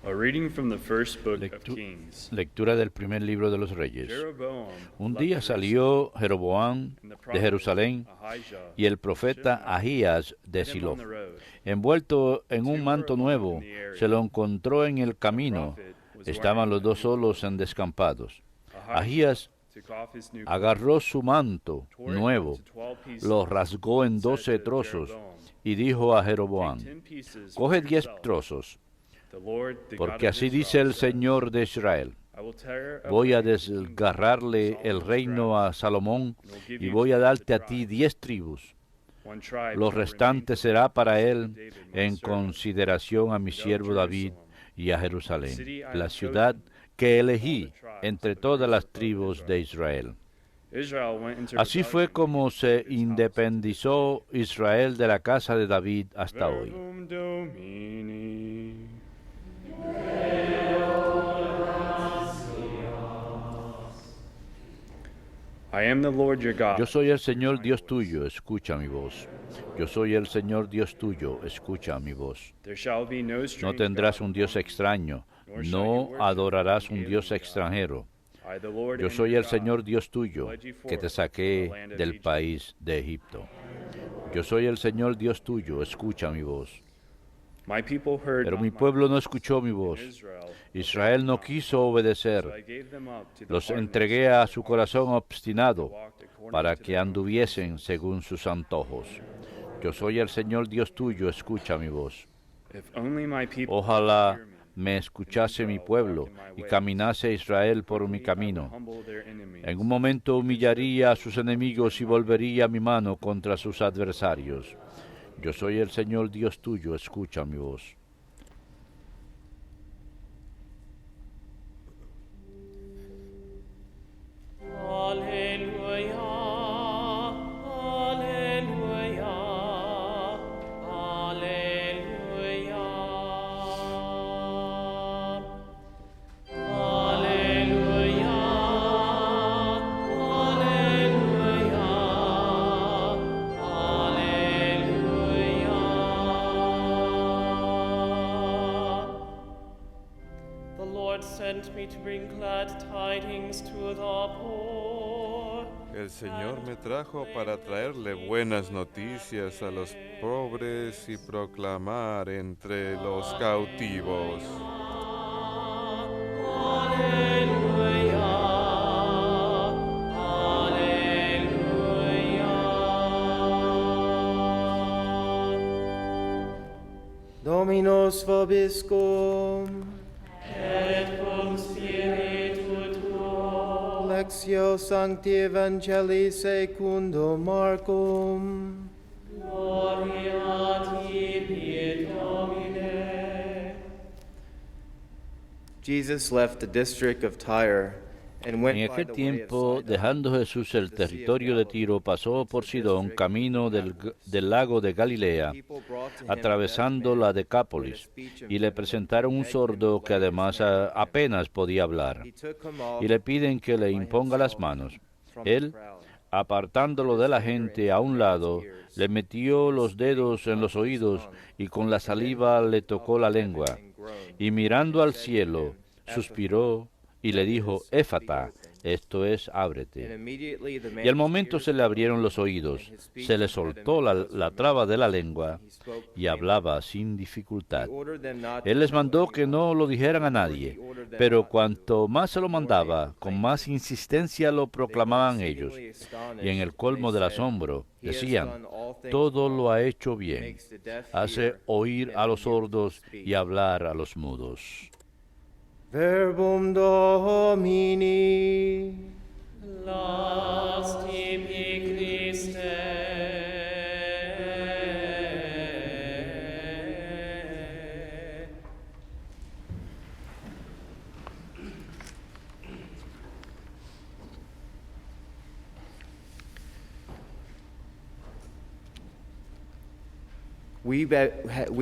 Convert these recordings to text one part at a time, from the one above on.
A reading from the first book of Lectu- Kings. Lectura del primer libro de los Reyes. Jeroboam Un left día Jerusalem, salió Jeroboam and the de prophet Jerusalén Ahijah y el profeta Shemaiah Ahías de met him Silo. on the road. Envuelto en Two un were manto alone nuevo, in the area. se lo encontró en el The camino. prophet was Estaban wearing los a dos new solos cloak. en descampados. Ahijah Ahías took off his new cloak, agarró su manto tore it nuevo, into 12 pieces, lo rasgó en and said 12 to trozos Jeroboam, y dijo a "Take Jeroboam, 10 pieces coge for 10 yourself. trozos, The Lord, the God porque of así Israel, dice el says, Señor de Israel. I will tear Voy a away the kingdom desgarrarle from el Solomon's reino grasp, a Salomón and will give y you voy to a the darte a ti tribes. 10 tribus. One tribe Lo shall remain restante for será me, para the seed él of David, my en servant, consideración a mi and of siervo David Jerusalem, y a the Jerusalén, city I la have ciudad chosen que from all the elegí tribes entre of todas las Joseph of tribus de Israel. Israel. Israel went into Así fue rebellion como against se David's house to this independizó day. Israel de la casa de David hasta hoy. Verbum Domini. I am the Lord your God. Yo soy el Hear Señor my Dios voice. tuyo, escucha mi voz. Yo soy el Señor Dios tuyo, escucha mi voz. There shall be no No strange tendrás God un Dios among you, extraño, nor shall you no worship adorarás any un Dios alien god. extranjero. I, the Lord, Yo am soy your el Señor God, Dios who tuyo, led you que te forth from the saqué land of del Egypt. país de Egipto. Yo soy el Señor Dios tuyo, escucha mi voz. My people heard Pero not mi my pueblo no voice, escuchó mi and voz. Israel Israel obeyed no not. quiso So I obedecer. gave them up to the Los hardness entregué of a their su hearts, corazón that obstinado walked according para to que their own anduviesen counsels. según sus antojos. Yo soy el Señor Dios tuyo, escucha mi voz. If only my people would Ojalá hear me, me and escuchase mi Israel walk pueblo in my y ways. caminase Israel por mi Quickly I will camino. humble their enemies, En un momento because their humillaría a foes sus will enemigos y turn my hand. volvería mi mano contra sus adversarios. Yo soy el Señor Dios tuyo, escucha mi voz. Alleluia, alleluia, alleluia. Alleluia, alleluia, alleluia. The Lord sent me to bring glad tidings to the poor. El Señor me trajo para traerle buenas noticias a los pobres y proclamar entre los cautivos. Alleluia, alleluia. Dominus vobiscum. Et cum spiritu tuo. Lectio Sancti Evangelii secundo Marcum. Gloria tibi, Domine. Jesus left the district of Tyre and went En by aquel the way of tiempo, Sidon. dejando Jesús el territorio de Tiro, pasó por Sidón, camino del lago de Galilea, People brought to him atravesando a deaf la man Decápolis, with a speech y le impediment, presentaron un and begged him to sordo que lay his además hand on him. apenas podía hablar, He took him off y le piden que le by imponga las himself manos. from the Él, crowd. apartándolo de la gente a un lado, le metió los dedos en los oídos y con la saliva le tocó la lengua, y mirando al cielo, suspiró y le dijo, Éfata, esto es, And ábrete. immediately the Y al man's momento ears se le abrieron opened, los oídos, and his speech se le soltó impediment was la removed, traba de la lengua and he spoke y plainly. hablaba sin He dificultad. ordered them not to Él les tell mandó que anyone, no lo dijeran a the more nadie, he ordered them pero not to. cuanto más se lo The more they mandaba, con proclaimed más it. insistencia lo They were proclamaban ellos. exceedingly astonished, Y en el and colmo they del said, asombro, "He has decían, done all things todo lo well. ha hecho He bien, makes the deaf hace hear, oír and a the los mute sordos speak." y hablar a los mudos. Verbum Domini. Last tibi Christe. We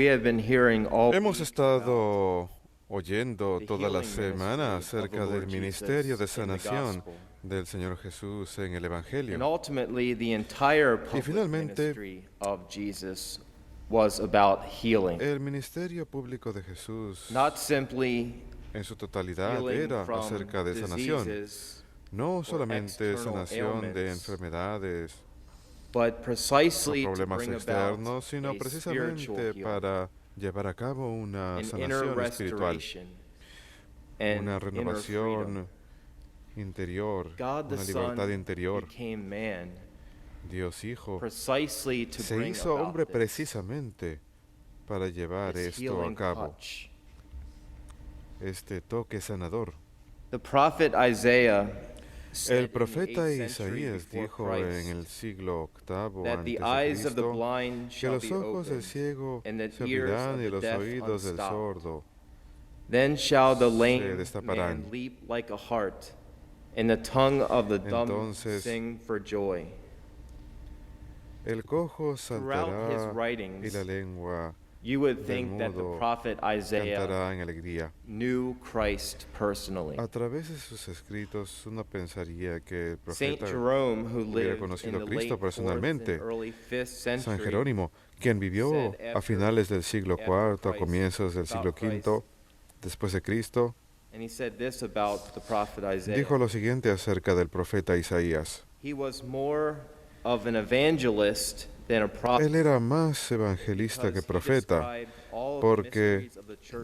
have been hearing all Hemos week estado oyendo the toda la healing semana ministry of the acerca del Lord ministerio de Jesus in the sanación gospel. del Señor Jesús en el and Evangelio. ultimately the entire public finalmente, ministry of Jesus was about healing. El ministerio público de Jesús Not simply en su totalidad healing era from acerca de sanación. diseases, No solamente external sanación de ailments, enfermedades but o precisely to problemas bring externos, about sino a spiritual precisamente healing, para llevar a cabo una an inner sanación espiritual, restoration, and una inner freedom. renovación interior, God the una libertad Son interior. became man Dios Hijo precisely to se bring hizo hombre about this, precisamente para llevar this esto a healing cabo, touch. este toque sanador. The prophet Isaiah El said in the profeta 8th century Isaías before dijo Christ en el siglo VIII that the antes de eyes of the Cristo blind que shall los be ojos del opened, ciego and the se ears abrirán of y the los deaf oídos del unstopped. sordo. Then shall the lame destaparán. man leap like a hart, and the tongue of the dumb Entonces, sing for joy. El cojo Throughout his saltará y writings, la lengua you would del think that the mudo prophet Isaiah cantará en alegría. knew Christ personally. A través de sus escritos uno pensaría que el Saint profeta Jerome, who hubiera lived in conocido the a Cristo late 4th personalmente. and early 5th San century, Jerónimo, quien vivió said a finales del siglo after IV, a Christ, comienzos del siglo about Christ, V, después de Cristo, and he said this about the prophet Isaiah. dijo lo siguiente acerca del profeta Isaías. He was more of an evangelist than a prophet. Él era más evangelista que profeta, porque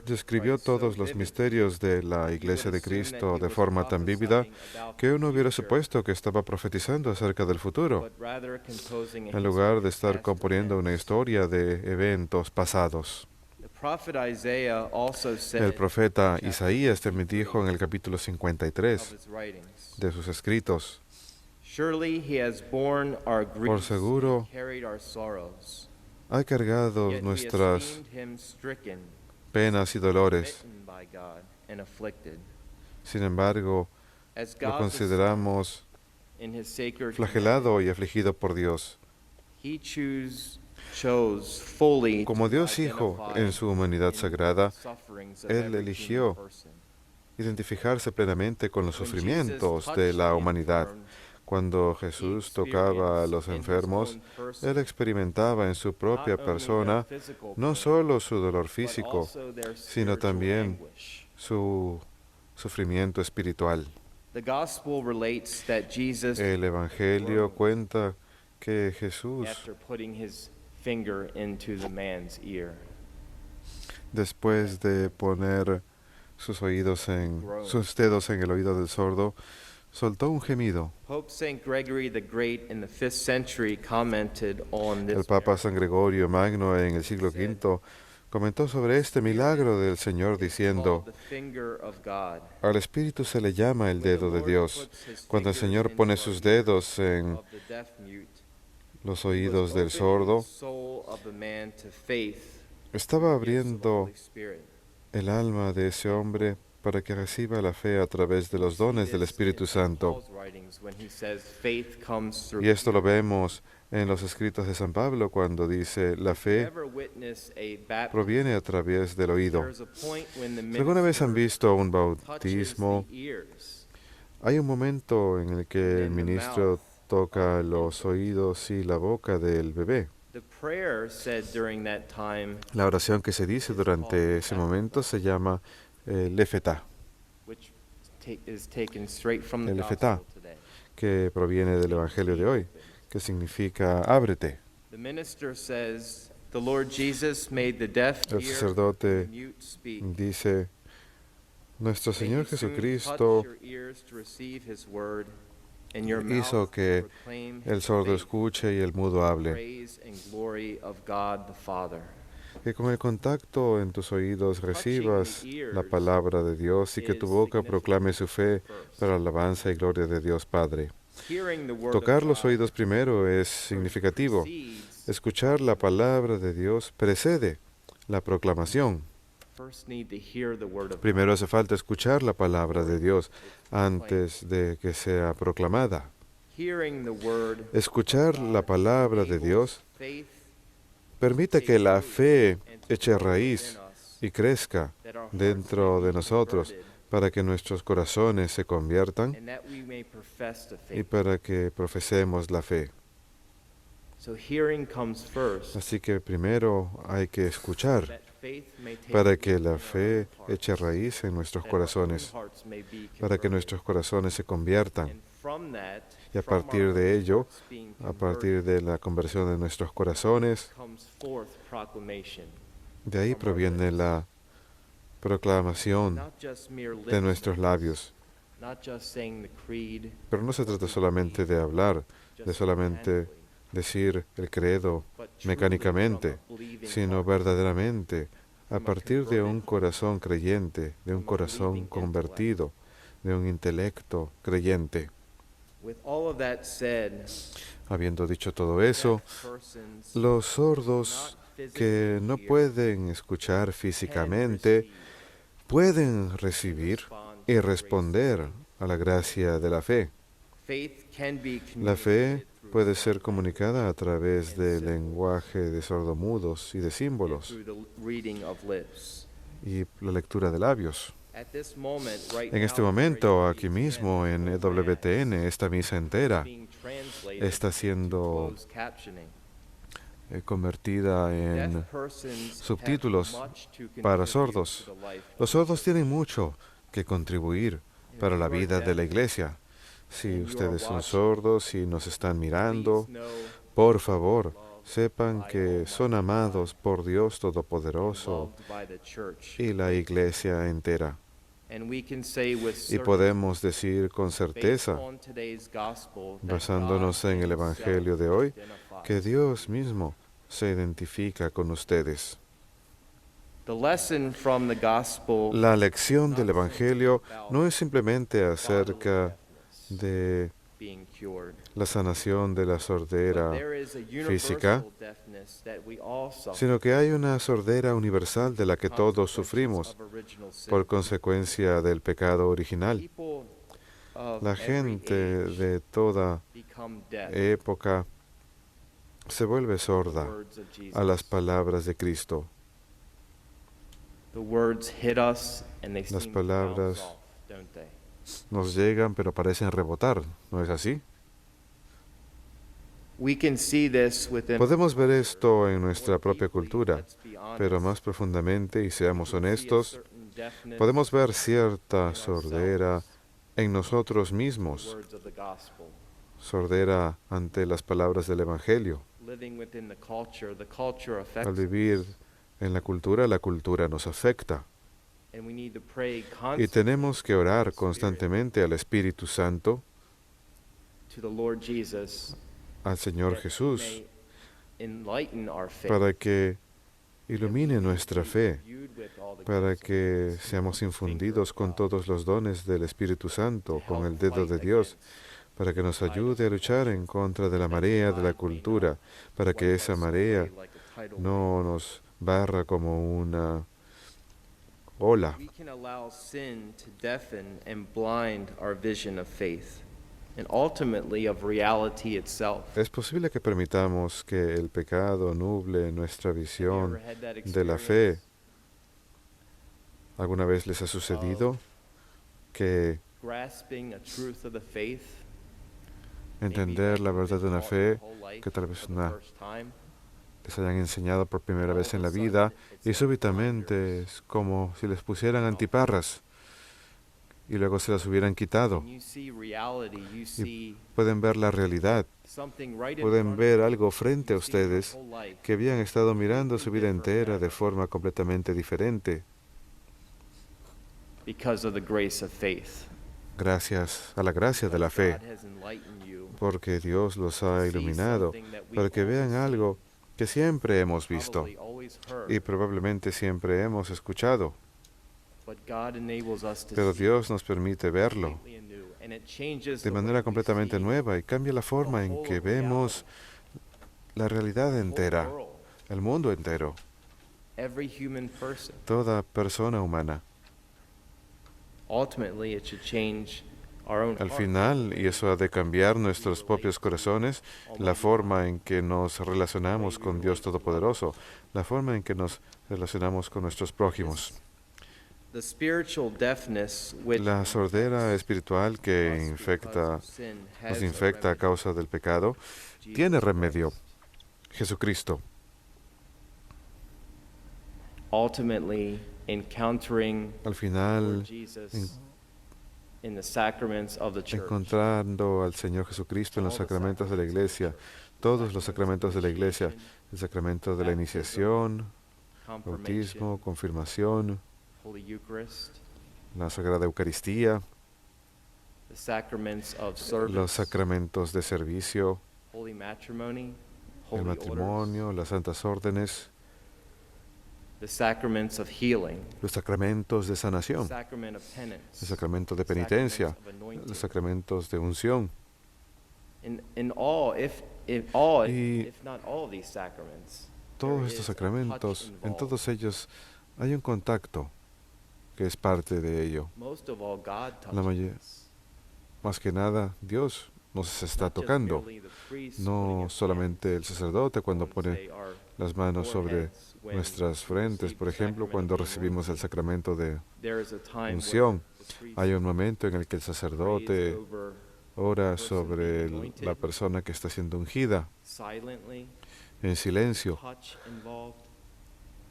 describió todos los misterios de la Iglesia de Cristo de forma tan vívida que uno hubiera supuesto que estaba profetizando acerca del futuro, en lugar de estar componiendo una historia de eventos pasados. El profeta Isaías también dijo en el capítulo 53 de sus escritos: por seguro ha cargado nuestras penas y dolores. Sin embargo, lo consideramos flagelado y afligido por Dios. Como Dios Hijo en su humanidad sagrada, Él eligió identificarse plenamente con los sufrimientos de la humanidad. Cuando Jesús tocaba a los enfermos, Él experimentaba en su propia persona no solo su dolor físico, sino también su sufrimiento espiritual. El Evangelio cuenta que Jesús, después de poner sus dedos en el oído del sordo, soltó un gemido. El Papa San Gregorio Magno en el siglo V comentó sobre este milagro del Señor diciendo: al Espíritu se le llama el dedo de Dios. Cuando el Señor pone sus dedos en los oídos del sordo, estaba abriendo el alma de ese hombre para que reciba la fe a través de los dones del Espíritu Santo. Y esto lo vemos en los escritos de San Pablo cuando dice: la fe proviene a través del oído. Si alguna vez han visto un bautismo, hay un momento en el que el ministro toca los oídos y la boca del bebé. La oración que se dice durante ese momento se llama el Efetá. El Efetá, que proviene del Evangelio de hoy, que significa ábrete. El sacerdote dice: nuestro Señor Jesucristo hizo que el sordo escuche y el mudo hable. Que con el contacto en tus oídos recibas la palabra de Dios y que tu boca proclame su fe para alabanza y gloria de Dios Padre. Tocar los oídos primero es significativo. Escuchar la palabra de Dios precede la proclamación. Primero hace falta escuchar la palabra de Dios antes de que sea proclamada. Escuchar la palabra de Dios permite que la fe eche raíz y crezca dentro de nosotros para que nuestros corazones se conviertan y para que profesemos la fe. So hearing comes first, Así que primero hay que escuchar that faith may take para root que in la our fe own hearts, eche raíz en nuestros that our own corazones, hearts may be para que converted. nuestros corazones se conviertan. And from that, Y a from our partir de own ello, hearts being a partir de la conversión de nuestros corazones, comes forth proclamation, de ahí proviene la proclamación not just mere lip de nuestros labios. not just saying the creed, Pero no se trata solamente de hablar, de solamente decir el credo but truly mecánicamente, from a believing sino heart, verdaderamente a partir de un corazón creyente, de un corazón convertido, de un intelecto creyente. With all of that said, Habiendo dicho todo eso, persons los sordos que no pueden escuchar físicamente pueden recibir y responder a la gracia de la fe. La fe puede ser comunicada a través del lenguaje de sordomudos y de símbolos y la lectura de labios. En este momento, aquí mismo en EWTN, esta misa entera está siendo convertida en subtítulos para sordos. Los sordos tienen mucho que contribuir para la vida de la iglesia. Si ustedes son sordos y nos están mirando, por favor, sepan que son amados por Dios Todopoderoso y la iglesia entera. Y podemos decir con certeza, basándonos en el Evangelio de hoy, que Dios mismo se identifica con ustedes. La lección del Evangelio no es simplemente acerca de la sanación de la sordera física, sino que hay una sordera universal de la que todos sufrimos por consecuencia del pecado original. La gente de toda época se vuelve sorda a las palabras de Cristo. Las palabras nos llegan, pero parecen rebotar, ¿no es así? Podemos ver esto en nuestra propia cultura, pero más profundamente, y seamos honestos, podemos ver cierta sordera en nosotros mismos, sordera ante las palabras del Evangelio. Al vivir en la cultura nos afecta. Y tenemos que orar constantemente al Espíritu Santo, al Señor Jesús, para que ilumine nuestra fe, para que seamos infundidos con todos los dones del Espíritu Santo, con el dedo de Dios, para que nos ayude a luchar en contra de la marea de la cultura, para que esa marea no nos barra como una ola. Es posible que permitamos que el pecado nuble nuestra visión de la fe. ¿Alguna vez les ha sucedido que entender la verdad de una fe que tal vez les hayan enseñado por primera vez en la vida y súbitamente es como si les pusieran antiparras y luego se las hubieran quitado? Y pueden ver la realidad, pueden ver algo frente a ustedes que habían estado mirando su vida entera de forma completamente diferente. Gracias a la gracia de la fe, porque Dios los ha iluminado para que vean algo que siempre hemos visto y probablemente siempre hemos escuchado. Pero Dios nos permite verlo de manera completamente nueva y cambia la forma en que vemos la realidad entera, el mundo entero, toda persona humana. Al final, y eso ha de cambiar nuestros propios corazones, la forma en que nos relacionamos con Dios Todopoderoso, la forma en que nos relacionamos con nuestros prójimos. La sordera espiritual que nos infecta a causa del pecado tiene remedio. Jesucristo. Ultimately, encountering Al final, Lord Jesus in the sacraments of the church. encontrando al Señor Jesucristo en los sacramentos de la iglesia, todos los sacramentos de la iglesia, el sacramento de la iniciación, bautismo, confirmación, Holy Eucharist, la Sagrada Eucaristía, the sacraments of los service, sacramentos de servicio, holy matrimony, el holy matrimonio, orders, las santas órdenes, the sacraments of healing, los sacramentos de the sanación, sacrament of penance, el sacramento de penitencia, sacraments of anointing. los sacramentos de unción. In all, if Y not all of these sacraments, todos there estos is a touch sacramentos, en involved. todos ellos hay un contacto que es parte de ello. Most of all, God La mayor- touches us. Más que nada, Dios nos está Not just tocando, merely the priest no putting his solamente el hands sacerdote cuando on, pone say, our las manos sobre foreheads when nuestras we frentes, receive por the ejemplo, sacrament cuando of the recibimos el anointing. sacramento de There is a time unción. where the priest Hay un momento en el que el prays sacerdote over ora person sobre being anointed. la persona que está siendo ungida silently, en silencio. touch involved.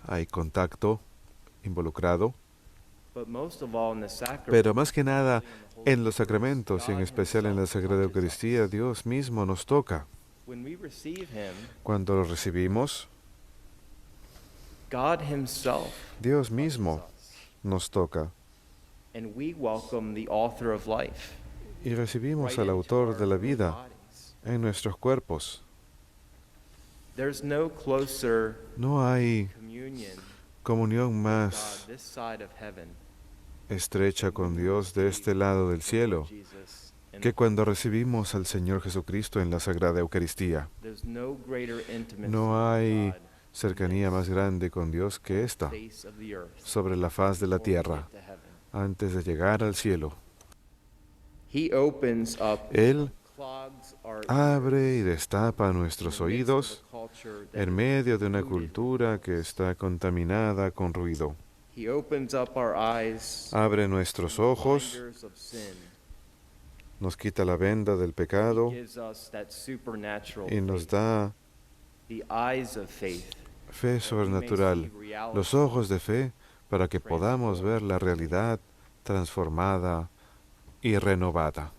Hay contacto involucrado, But most of all in the sacrament, pero más que nada Holy en los Eucharist, sacramentos y en God especial en la himself Sagrada touches us. Eucaristía, Dios mismo nos toca. When we receive him, Cuando lo recibimos, God himself Dios touches mismo us. nos toca And we welcome the author of life y recibimos right al into autor our de la own vida bodies. en nuestros cuerpos. There's no closer No hay communion comunión with más God this side of heaven estrecha con Dios de este lado del cielo Jesus and que cuando recibimos al Señor Jesucristo en la Sagrada Eucaristía. there's no greater intimacy No with hay God cercanía más grande con Dios que esta face of the earth sobre la faz de la before we tierra get to heaven. antes de llegar al cielo. He opens up Él clogs our abre y ears destapa in nuestros the midst of oídos a culture that en is medio de una polluted. cultura que está contaminada con ruido. He opens up our eyes Abre nuestros to the ojos, blinders of sin. nos quita la venda del He pecado gives us that supernatural y nos faith, da the eyes of faith, fe sobrenatural, los ojos de fe, para que podamos ver la realidad transformada y renovada.